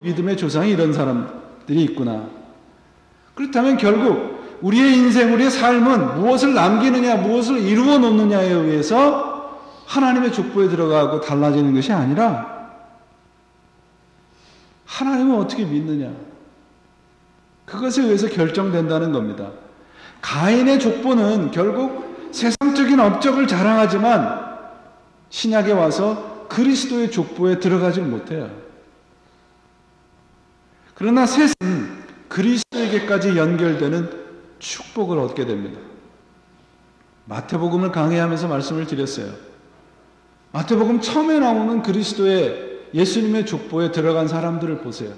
믿음의 조상이 이런 사람들이 있구나. 그렇다면 결국 우리의 인생, 우리의 삶은 무엇을 남기느냐, 무엇을 이루어 놓느냐에 의해서 하나님의 족보에 들어가고 달라지는 것이 아니라 하나님을 어떻게 믿느냐, 그것에 의해서 결정된다는 겁니다. 가인의 족보는 결국 세상적인 업적을 자랑하지만 신약에 와서 그리스도의 족보에 들어가지 못해요. 그러나 셋은 그리스도에게까지 연결되는 축복을 얻게 됩니다. 마태복음을 강의하면서 말씀을 드렸어요. 마태복음 처음에 나오는 그리스도의 예수님의 족보에 들어간 사람들을 보세요.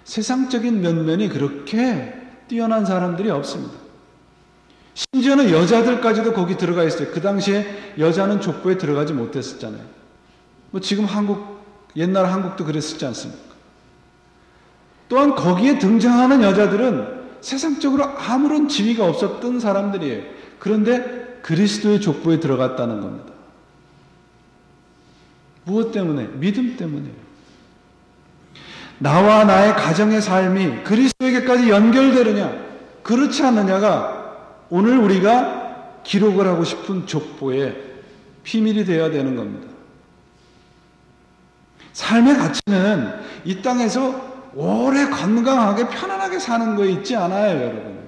세상적인 면면이 그렇게 뛰어난 사람들이 없습니다. 심지어는 여자들까지도 거기 들어가 있어요. 그 당시에 여자는 족보에 들어가지 못했었잖아요. 뭐 지금 옛날 한국도 그랬었지 않습니까? 또한 거기에 등장하는 여자들은 세상적으로 아무런 지위가 없었던 사람들이에요. 그런데 그리스도의 족보에 들어갔다는 겁니다. 무엇 때문에? 믿음 때문에요. 나와 나의 가정의 삶이 그리스도에게까지 연결되느냐, 그렇지 않느냐가 오늘 우리가 기록을 하고 싶은 족보의 비밀이 되어야 되는 겁니다. 삶의 가치는 이 땅에서 오래 건강하게 편안하게 사는 거에 있지 않아요, 여러분.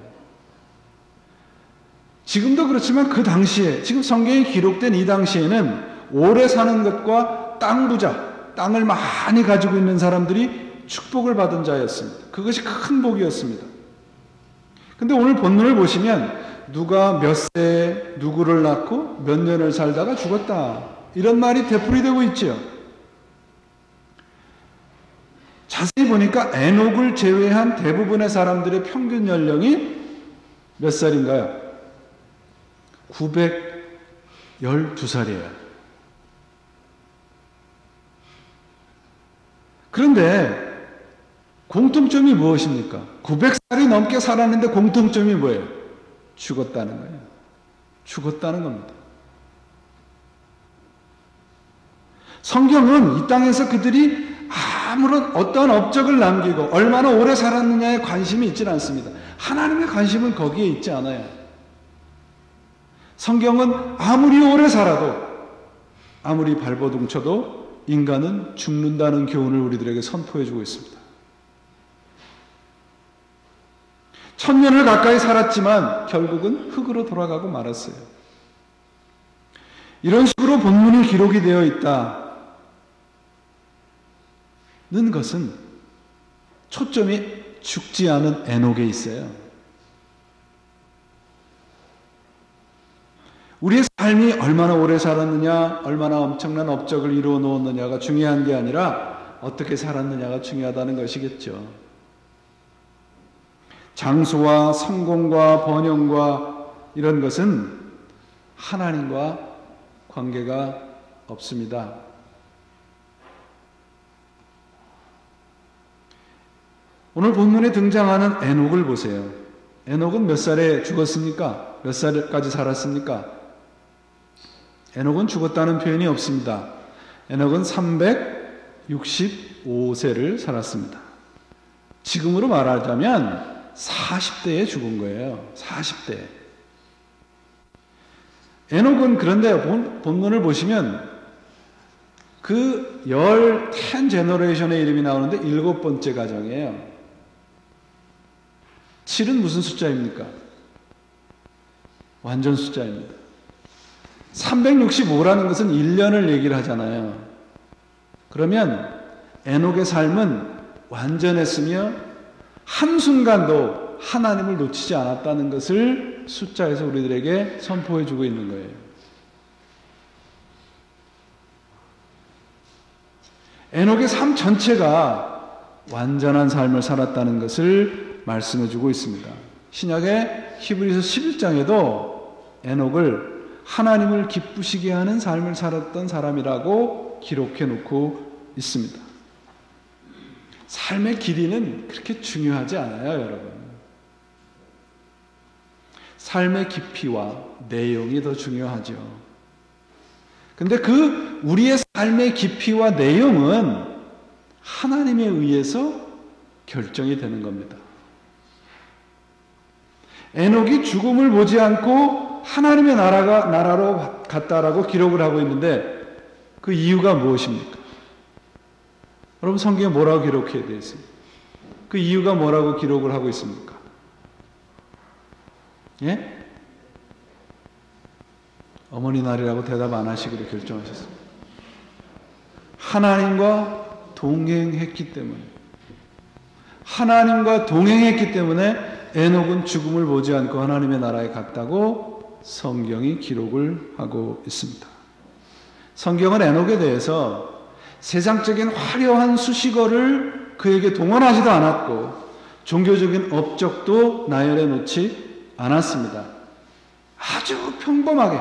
지금도 그렇지만 그 당시에, 지금 성경에 기록된 이 당시에는 오래 사는 것과 땅 부자, 땅을 많이 가지고 있는 사람들이 축복을 받은 자였습니다. 그것이 큰 복이었습니다. 근데 오늘 본문을 보시면 누가 몇 세에 누구를 낳고 몇 년을 살다가 죽었다, 이런 말이 되풀이되고 있죠. 자세히 보니까 에녹을 제외한 대부분의 사람들의 평균 연령이 몇 살인가요? 912살이에요. 그런데 공통점이 무엇입니까? 900살이 넘게 살았는데 공통점이 뭐예요? 죽었다는 거예요. 죽었다는 겁니다. 성경은 이 땅에서 그들이 아무런 어떠한 업적을 남기고 얼마나 오래 살았느냐에 관심이 있지는 않습니다. 하나님의 관심은 거기에 있지 않아요. 성경은 아무리 오래 살아도, 아무리 발버둥 쳐도 인간은 죽는다는 교훈을 우리들에게 선포해주고 있습니다. 1000년을 가까이 살았지만 결국은 흙으로 돌아가고 말았어요. 이런 식으로 본문이 기록이 되어 있다는 것은 초점이 죽지 않은 에녹에 있어요. 우리의 삶이 얼마나 오래 살았느냐, 얼마나 엄청난 업적을 이루어 놓았느냐가 중요한 게 아니라 어떻게 살았느냐가 중요하다는 것이겠죠. 장수와 성공과 번영과 이런 것은 하나님과 관계가 없습니다. 오늘 본문에 등장하는 에녹을 보세요. 에녹은 몇 살에 죽었습니까? 몇 살까지 살았습니까? 에녹은 죽었다는 표현이 없습니다. 에녹은 365세를 살았습니다. 지금으로 말하자면 40대에 죽은 거예요. 40대. 에녹은 그런데 본문을 보시면 그 10 제너레이션의 이름이 나오는데 7번째 가정이에요. 7은 무슨 숫자입니까? 완전 숫자입니다. 365라는 것은 1년을 얘기를 하잖아요. 그러면 에녹의 삶은 완전했으며 한순간도 하나님을 놓치지 않았다는 것을 숫자에서 우리들에게 선포해 주고 있는 거예요. 에녹의 삶 전체가 완전한 삶을 살았다는 것을 말씀해 주고 있습니다. 신약의 히브리서 11장에도 에녹을 하나님을 기쁘시게 하는 삶을 살았던 사람이라고 기록해 놓고 있습니다. 삶의 길이는 그렇게 중요하지 않아요, 여러분. 삶의 깊이와 내용이 더 중요하죠. 근데 우리의 삶의 깊이와 내용은 하나님에 의해서 결정이 되는 겁니다. 에녹이 죽음을 보지 않고 하나님의 나라로 갔다라고 기록을 하고 있는데 그 이유가 무엇입니까? 여러분 성경에 뭐라고 기록해 되어 있습니까? 그 이유가 뭐라고 기록을 하고 있습니까? 예? 어머니 날이라고 대답 안 하시기로 결정하셨습니다. 하나님과 동행했기 때문에, 하나님과 동행했기 때문에 에녹은 죽음을 보지 않고 하나님의 나라에 갔다고 성경이 기록을 하고 있습니다. 성경은 에녹에 대해서 세상적인 화려한 수식어를 그에게 동원하지도 않았고 종교적인 업적도 나열해 놓지 않았습니다. 아주 평범하게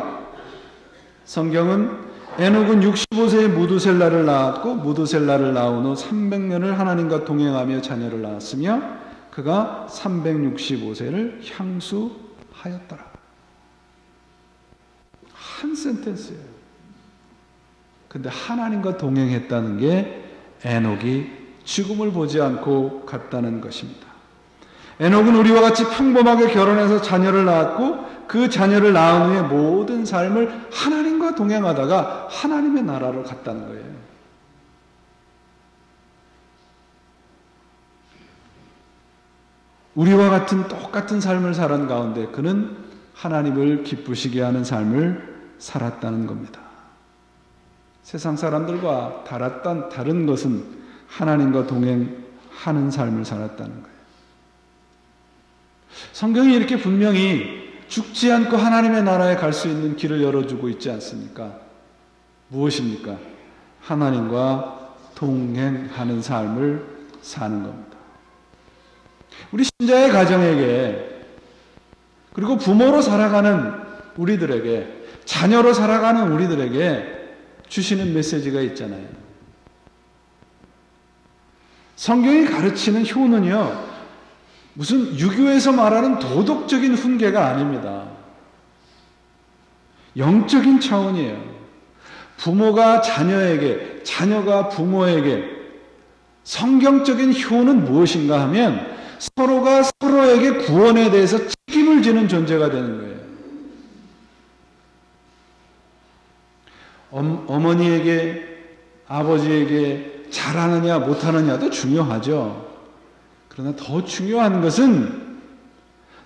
성경은 에녹은 65세에 무두셀라를 낳았고 무두셀라를 낳은 후 300년을 하나님과 동행하며 자녀를 낳았으며 그가 365세를 향수하였더라. 한 센텐스예요. 근데 하나님과 동행했다는 게 에녹이 죽음을 보지 않고 갔다는 것입니다. 에녹은 우리와 같이 평범하게 결혼해서 자녀를 낳았고 그 자녀를 낳은 후에 모든 삶을 하나님과 동행하다가 하나님의 나라로 갔다는 거예요. 우리와 같은 똑같은 삶을 살은 가운데 그는 하나님을 기쁘시게 하는 삶을 살았다는 겁니다. 세상 사람들과 다른 것은 하나님과 동행하는 삶을 살았다는 거예요. 성경이 이렇게 분명히 죽지 않고 하나님의 나라에 갈 수 있는 길을 열어주고 있지 않습니까? 무엇입니까? 하나님과 동행하는 삶을 사는 겁니다. 우리 신자의 가정에게 그리고 부모로 살아가는 우리들에게 자녀로 살아가는 우리들에게 주시는 메시지가 있잖아요. 성경이 가르치는 효는요, 무슨 유교에서 말하는 도덕적인 훈계가 아닙니다. 영적인 차원이에요. 부모가 자녀에게, 자녀가 부모에게 성경적인 효는 무엇인가 하면 서로가 서로에게 구원에 대해서 책임을 지는 존재가 되는 거예요. 어머니에게, 아버지에게 잘하느냐 못하느냐도 중요하죠. 그러나 더 중요한 것은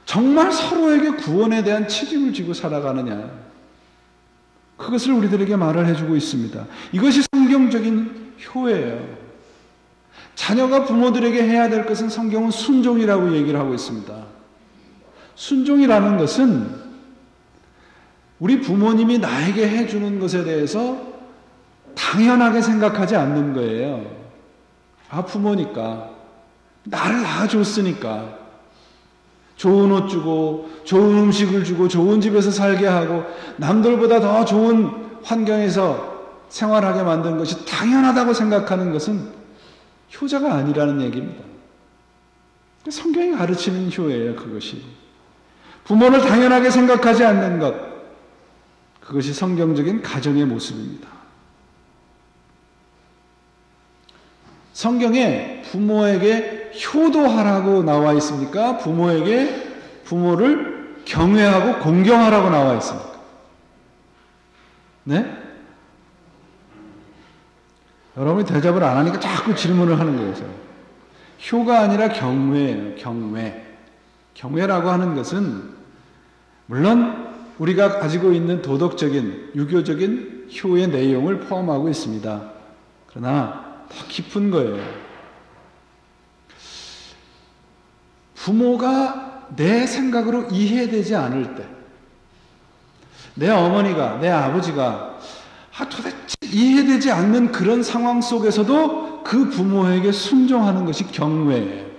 정말 서로에게 구원에 대한 책임을 지고 살아가느냐. 그것을 우리들에게 말을 해주고 있습니다. 이것이 성경적인 효예요. 자녀가 부모들에게 해야 될 것은 성경은 순종이라고 얘기를 하고 있습니다. 순종이라는 것은 우리 부모님이 나에게 해주는 것에 대해서 당연하게 생각하지 않는 거예요. 아, 부모니까. 나를 낳아줬으니까. 좋은 옷 주고, 좋은 음식을 주고, 좋은 집에서 살게 하고, 남들보다 더 좋은 환경에서 생활하게 만든 것이 당연하다고 생각하는 것은 효자가 아니라는 얘기입니다. 성경이 가르치는 효예요, 그것이. 부모를 당연하게 생각하지 않는 것. 그것이 성경적인 가정의 모습입니다. 성경에 부모에게 효도하라고 나와 있습니까? 부모를 경외하고 공경하라고 나와 있습니까? 네? 여러분이 대답을 안 하니까 자꾸 질문을 하는 거예요. 효가 아니라 경외예요. 경외라고 하는 것은 물론 우리가 가지고 있는 도덕적인, 유교적인 효의 내용을 포함하고 있습니다. 그러나 더 깊은 거예요. 부모가 내 생각으로 이해되지 않을 때, 내 어머니가, 내 아버지가 도대체 이해되지 않는 그런 상황 속에서도 그 부모에게 순종하는 것이 경외예요.